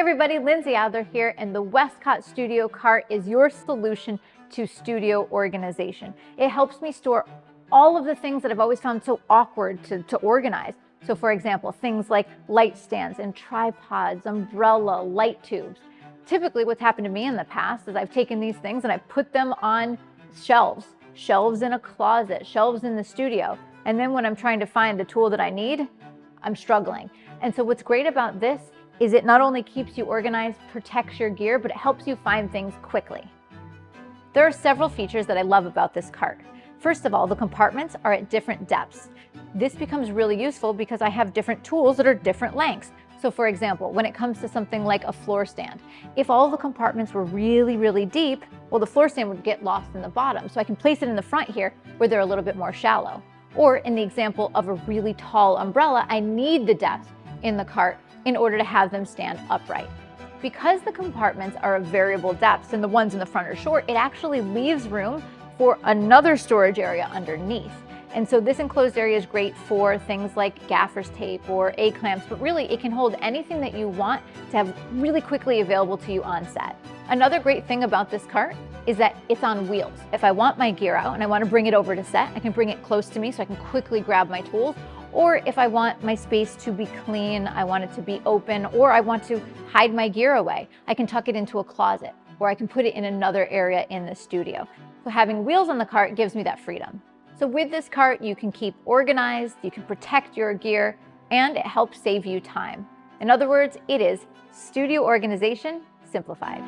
everybody, Lindsay Adler here, and the Westcott Studio Cart is your solution to studio organization. It helps me store all of the things that I've always found so awkward to organize. So for example, things like light stands and tripods, umbrella, light tubes. Typically what's happened to me in the past is I've taken these things and I put them on shelves in a closet, shelves in the studio. And then when I'm trying to find the tool that I need, I'm struggling. And so what's great about this is it not only keeps you organized, protects your gear, but it helps you find things quickly. There are several features that I love about this cart. First of all, the compartments are at different depths. This becomes really useful because I have different tools that are different lengths. So for example, when it comes to something like a floor stand, if all the compartments were really, really deep, well, the floor stand would get lost in the bottom. So I can place it in the front here where they're a little bit more shallow. Or in the example of a really tall umbrella, I need the depth in the cart in order to have them stand upright. Because the compartments are of variable depths and the ones in the front are short, it actually leaves room for another storage area underneath. And so this enclosed area is great for things like gaffer's tape or A-clamps, but really it can hold anything that you want to have really quickly available to you on set. Another great thing about this cart is that it's on wheels. If I want my gear out and I want to bring it over to set, I can bring it close to me so I can quickly grab my tools. Or if I want my space to be clean, I want it to be open, or I want to hide my gear away, I can tuck it into a closet, or I can put it in another area in the studio. So having wheels on the cart gives me that freedom. So with this cart, you can keep organized, you can protect your gear, and it helps save you time. In other words, it is studio organization simplified.